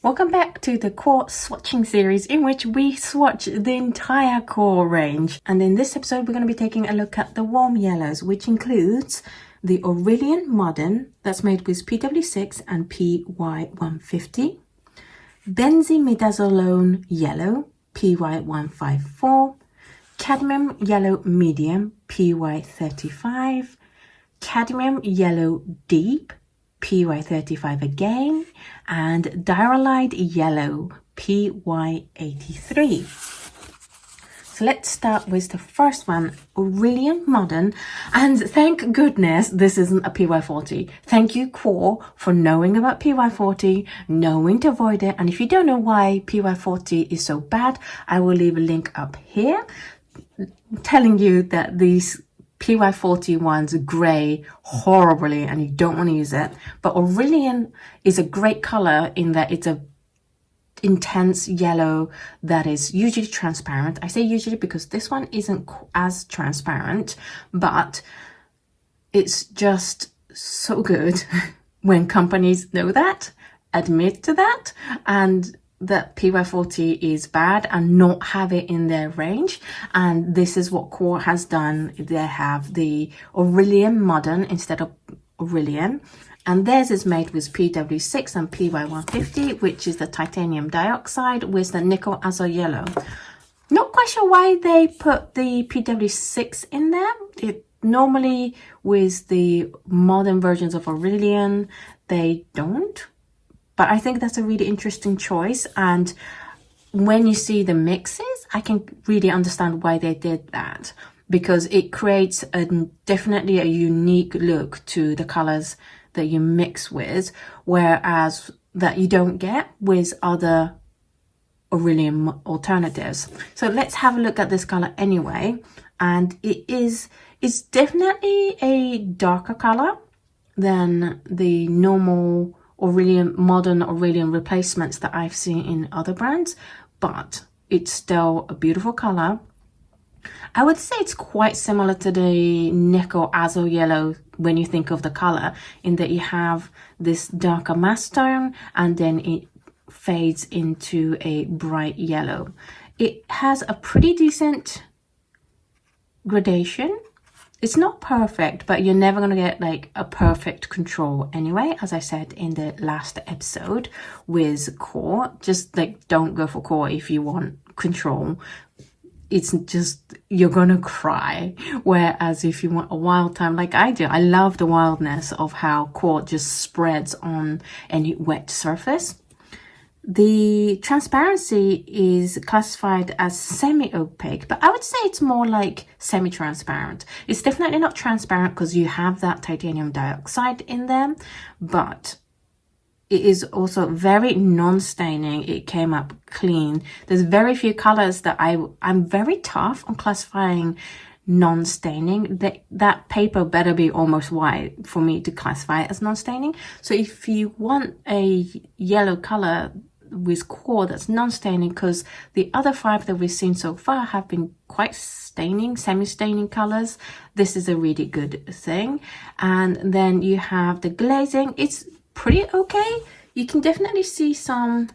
Welcome back to the QoR swatching series in which we swatch the entire QoR range. And in this episode, we're going to be taking a look at the warm yellows, which includes the Aureolin Modern, that's made with PW6 and PY150, Benzimidazolone Yellow, PY154, Cadmium Yellow Medium, PY35, Cadmium Yellow Deep, PY35 again, and Diarylide Yellow, PY83. So let's start with the first one, Aureolin Modern, and thank goodness this isn't a PY40. Thank you, QoR, for knowing about PY40, knowing to avoid it, and if you don't know why PY40 is so bad, I will leave a link up here telling you that these PY40 ones grey horribly and you don't want to use it. But Aureolin is a great color in that it's a intense yellow that is usually transparent. I say usually because this one isn't as transparent, but it's just so good when companies know that, admit to that, and that PY40 is bad and not have it in their range. And this is what QoR has done. They have the Aureolin Modern instead of Aureolin, and theirs is made with PW6 and PY150, which is the titanium dioxide with the nickel azure yellow. Not quite sure why they put the PW6 in there. It normally with the modern versions of Aureolin they don't. But I think that's a really interesting choice, and when you see the mixes, I can really understand why they did that, because it creates definitely a unique look to the colors that you mix with, whereas that you don't get with other Aureolin alternatives. So let's have a look at this color anyway, and it's definitely a darker color than the normal Aureolin Modern Aureolin replacements that I've seen in other brands, but it's still a beautiful color. I would say it's quite similar to the nickel azure yellow when you think of the color, in that you have this darker mass tone and then it fades into a bright yellow. It has a pretty decent gradation. It's not perfect, but you're never going to get like a perfect control anyway, as I said in the last episode with QoR. Just like don't go for QoR if you want control. It's just, you're going to cry. Whereas if you want a wild time like I do, I love the wildness of how QoR just spreads on any wet surface. The transparency is classified as semi-opaque, but I would say it's more like semi-transparent. It's definitely not transparent because you have that titanium dioxide in there, but it is also very non-staining. It came up clean. There's very few colors that I'm very tough on classifying non-staining. That paper better be almost white for me to classify it as non-staining. So if you want a yellow color with QoR that's non-staining, because the other 5 that we've seen so far have been quite staining, semi-staining colors, this is a really good thing. And then you have the glazing. It's pretty okay. You can definitely see some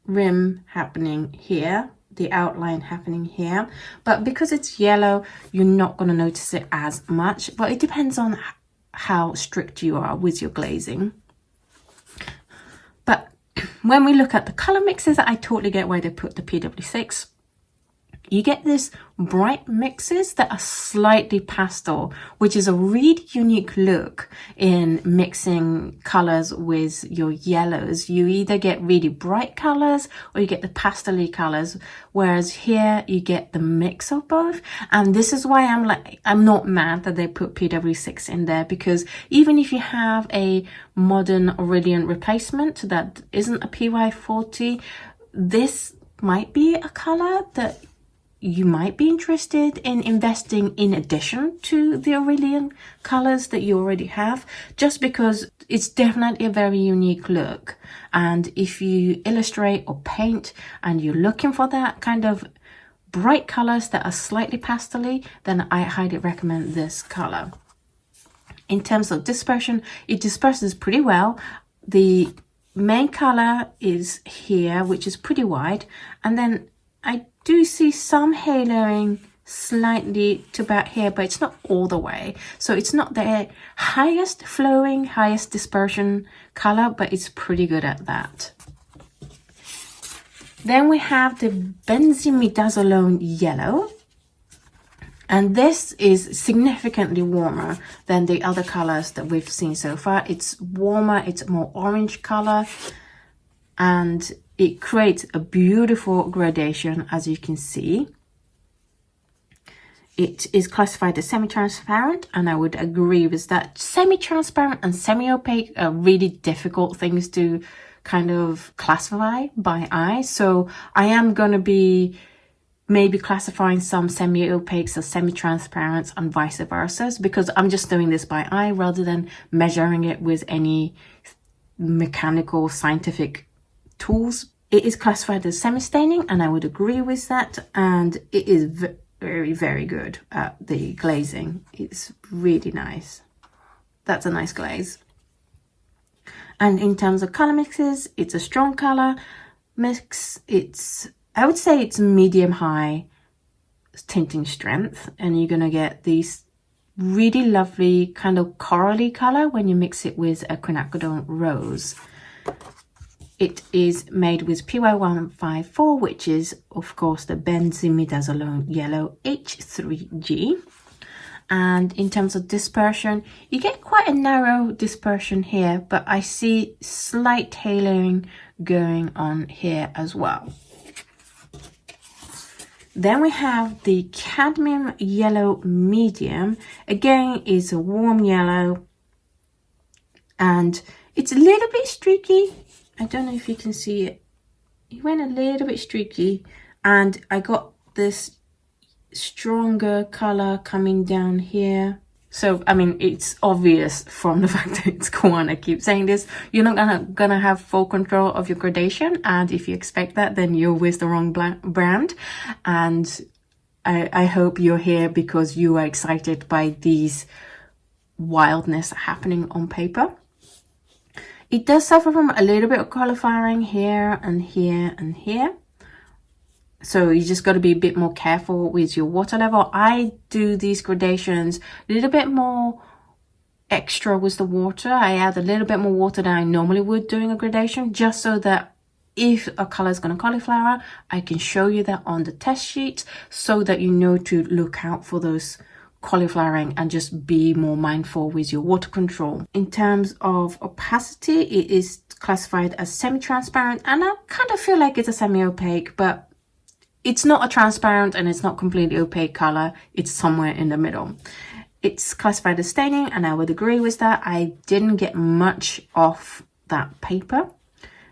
rim happening here, the outline happening here, but because it's yellow, you're not going to notice it as much. But it depends on how strict you are with your glazing. But when we look at the color mixes, I totally get why they put the PW6. You get this bright mixes that are slightly pastel, which is a really unique look in mixing colors with your yellows. You either get really bright colors or you get the pastel-y colors, whereas here you get the mix of both. And this is why I'm not mad that they put PW6 in there, because even if you have a modern Aureolin replacement that isn't a PY40, this might be a color that you might be interested in investing in addition to the Aureolin colors that you already have, just because it's definitely a very unique look. And if you illustrate or paint and you're looking for that kind of bright colors that are slightly pastel-y, then I highly recommend this color. In terms of dispersion, it disperses pretty well. The main color is here, which is pretty wide, and then I do see some haloing slightly to about here, but it's not all the way. So it's not the highest flowing, highest dispersion color, but it's pretty good at that. Then we have the Benzimidazolone Yellow. And this is significantly warmer than the other colors that we've seen so far. It's warmer, it's more orange color, and it creates a beautiful gradation, as you can see. It is classified as semi-transparent, and I would agree with that. Semi-transparent and semi-opaque are really difficult things to kind of classify by eye. So I am going to be maybe classifying some semi-opaques as semi-transparents and vice versa, because I'm just doing this by eye rather than measuring it with any mechanical scientific tools. It is classified as semi-staining, and I would agree with that, and it is very, very good at the glazing. It's really nice. That's a nice glaze. And in terms of color mixes, it's a strong color mix. I would say it's medium-high tinting strength, and you're going to get these really lovely kind of corally color when you mix it with a quinacridone rose. It is made with PY154, which is, of course, the Benzimidazolone Yellow H3G. And in terms of dispersion, you get quite a narrow dispersion here, but I see slight haloing going on here as well. Then we have the Cadmium Yellow Medium. Again, it's a warm yellow, and it's a little bit streaky. I don't know if you can see it. It went a little bit streaky, and I got this stronger color coming down here. So, I mean, it's obvious from the fact that it's QoR. I keep saying this. You're not gonna have full control of your gradation, and if you expect that, then you're with the wrong brand. And I hope you're here because you are excited by these wildness happening on paper. It does suffer from a little bit of color firing here and here and here. So you just got to be a bit more careful with your water level. I do these gradations a little bit more extra with the water. I add a little bit more water than I normally would doing a gradation, just so that if a color is going to cauliflower, I can show you that on the test sheet, so that you know to look out for those cauliflowering and just be more mindful with your water control. In terms of opacity, it is classified as semi-transparent, and I kind of feel like it's a semi-opaque, but it's not a transparent and it's not completely opaque color. It's somewhere in the middle. It's classified as staining, and I would agree with that. I didn't get much off that paper.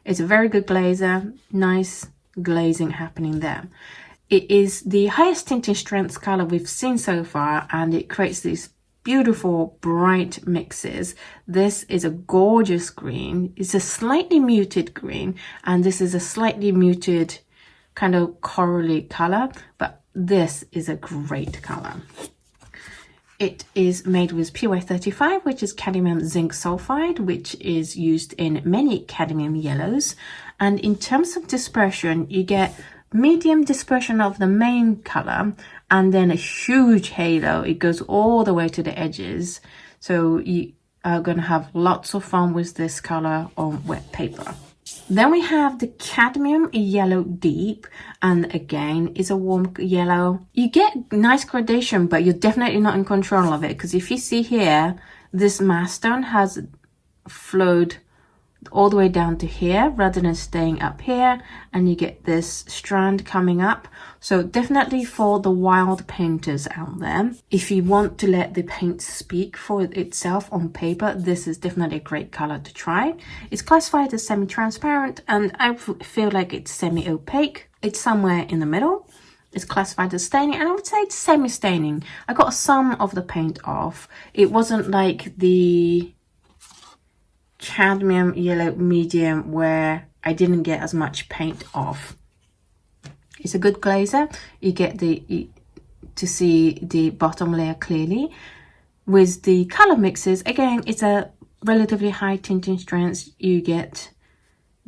It's a very good glazer, nice glazing happening there. It is the highest tinting strength color we've seen so far, and it creates these beautiful bright mixes. This is a gorgeous green. It's a slightly muted green, and this is a slightly muted kind of corally color, but this is a great color. It is made with PY35, which is cadmium zinc sulfide, which is used in many cadmium yellows. And in terms of dispersion, you get medium dispersion of the main color, and then a huge halo. It goes all the way to the edges. So you are going to have lots of fun with this color on wet paper. Then we have the Cadmium Yellow Deep, and again, it's a warm yellow. You get nice gradation, but you're definitely not in control of it, because if you see here, this mass tone has flowed all the way down to here rather than staying up here, and you get this strand coming up. So definitely for the wild painters out there, if you want to let the paint speak for itself on paper, this is definitely a great color to try. It's classified as semi-transparent, and I feel like it's semi-opaque. It's somewhere in the middle. It's classified as staining, and I would say it's semi-staining. I got some of the paint off. It wasn't like the Cadmium Yellow Medium where I didn't get as much paint off. It's a good glazer. You get to see the bottom layer clearly. With the color mixes, again, it's a relatively high tinting strength. You get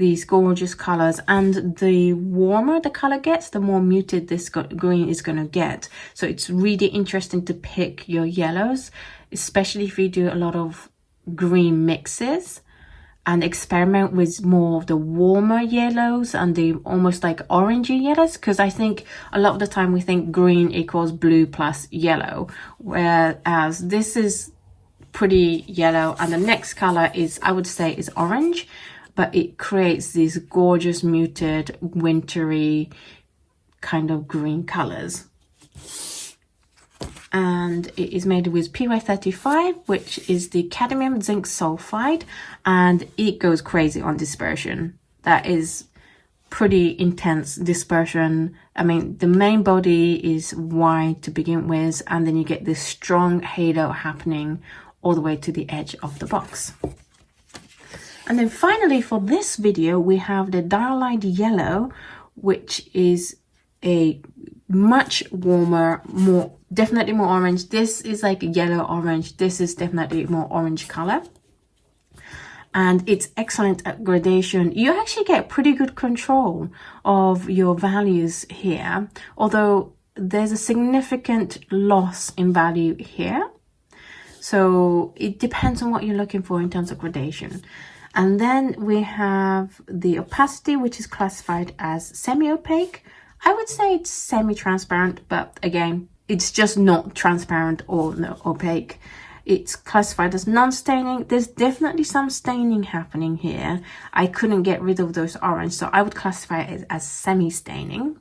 these gorgeous colors, and the warmer the color gets, the more muted this green is going to get. So it's really interesting to pick your yellows, especially if you do a lot of green mixes, and experiment with more of the warmer yellows and the almost like orangey yellows, because I think a lot of the time we think green equals blue plus yellow, whereas this is pretty yellow, and the next color is, I would say, is orange, but it creates these gorgeous muted wintry kind of green colors. And it is made with PY35, which is the cadmium zinc sulfide, and it goes crazy on dispersion. That is pretty intense dispersion. I mean, the main body is white to begin with, and then you get this strong halo happening all the way to the edge of the box. And then finally for this video, we have the Diarylide Yellow, which is a much warmer, definitely more orange. This is like yellow orange. This is definitely more orange color. And it's excellent at gradation. You actually get pretty good control of your values here, although there's a significant loss in value here. So it depends on what you're looking for in terms of gradation. And then we have the opacity, which is classified as semi-opaque. I would say it's semi-transparent, but again, it's just not transparent or opaque. It's classified as non-staining. There's definitely some staining happening here. I couldn't get rid of those orange, so I would classify it as semi-staining.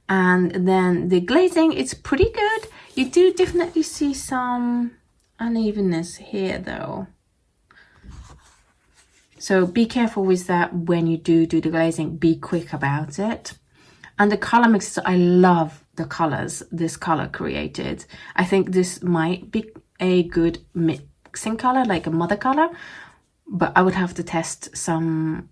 And then the glazing, it's pretty good. You do definitely see some unevenness here though. So be careful with that when you do the glazing. Be quick about it. And the color mixes, I love the colors this color created. I think this might be a good mixing color, like a mother color, but I would have to test some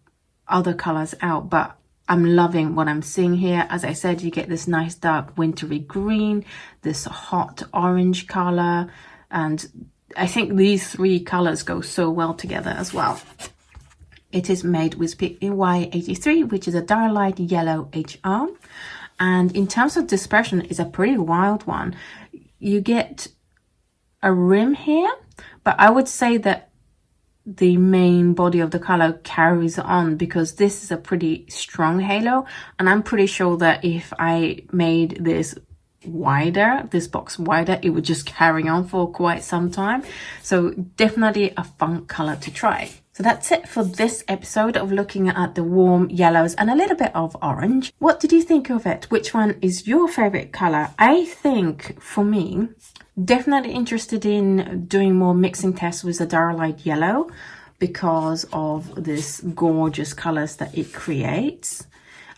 other colors out. But I'm loving what I'm seeing here. As I said, you get this nice dark wintry green, this hot orange color, and I think these three colors go so well together as well. It is made with PY83, which is a Diarylide Yellow HR. And in terms of dispersion, it's a pretty wild one. You get a rim here, but I would say that the main body of the color carries on because this is a pretty strong halo. And I'm pretty sure that if I made this wider, this box wider, it would just carry on for quite some time. So definitely a fun color to try. So that's it for this episode of looking at the warm yellows and a little bit of orange. What did you think of it? Which one is your favorite color? I think for me, definitely interested in doing more mixing tests with the Diarylide Yellow because of this gorgeous colors that it creates.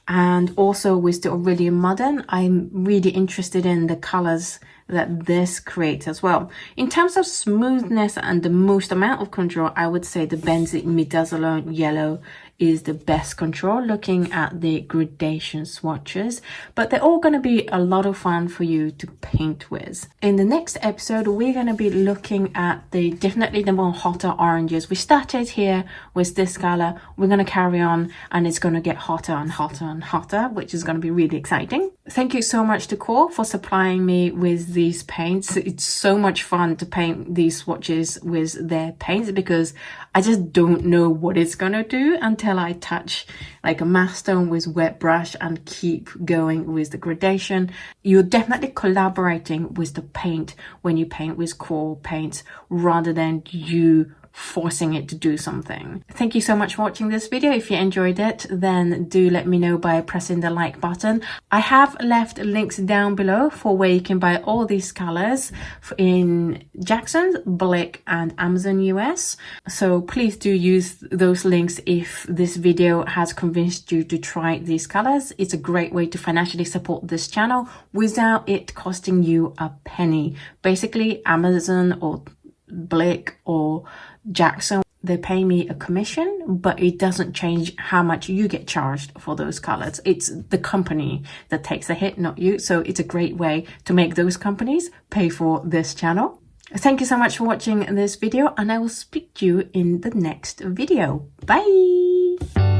And also with the Aureolin Modern, I'm really interested in the colors that this creates as well. In terms of smoothness and the most amount of control, I would say the Benzimidazolone Yellow is the best control looking at the gradation swatches, but they're all going to be a lot of fun for you to paint with. In the next episode, we're going to be looking at definitely the more hotter oranges. We started here with this color, we're going to carry on and it's going to get hotter and hotter and hotter, which is going to be really exciting. Thank you so much to QoR for supplying me with these paints. It's so much fun to paint these swatches with their paints because I just don't know what it's going to do until I touch like a matte stone with wet brush and keep going with the gradation. You're definitely collaborating with the paint when you paint with QoR paints rather than you forcing it to do something. Thank you so much for watching this video. If you enjoyed it, then do let me know by pressing the like button. I have left links down below for where you can buy all these colors in Jackson's, Blick and Amazon US. So please do use those links if this video has convinced you to try these colors. It's a great way to financially support this channel without it costing you a penny. Basically, Amazon or Blick or Jackson, they pay me a commission, but it doesn't change how much you get charged for those colors. It's the company that takes the hit, not you. So it's a great way to make those companies pay for this channel. Thank you so much for watching this video, and I will speak to you in the next video. Bye.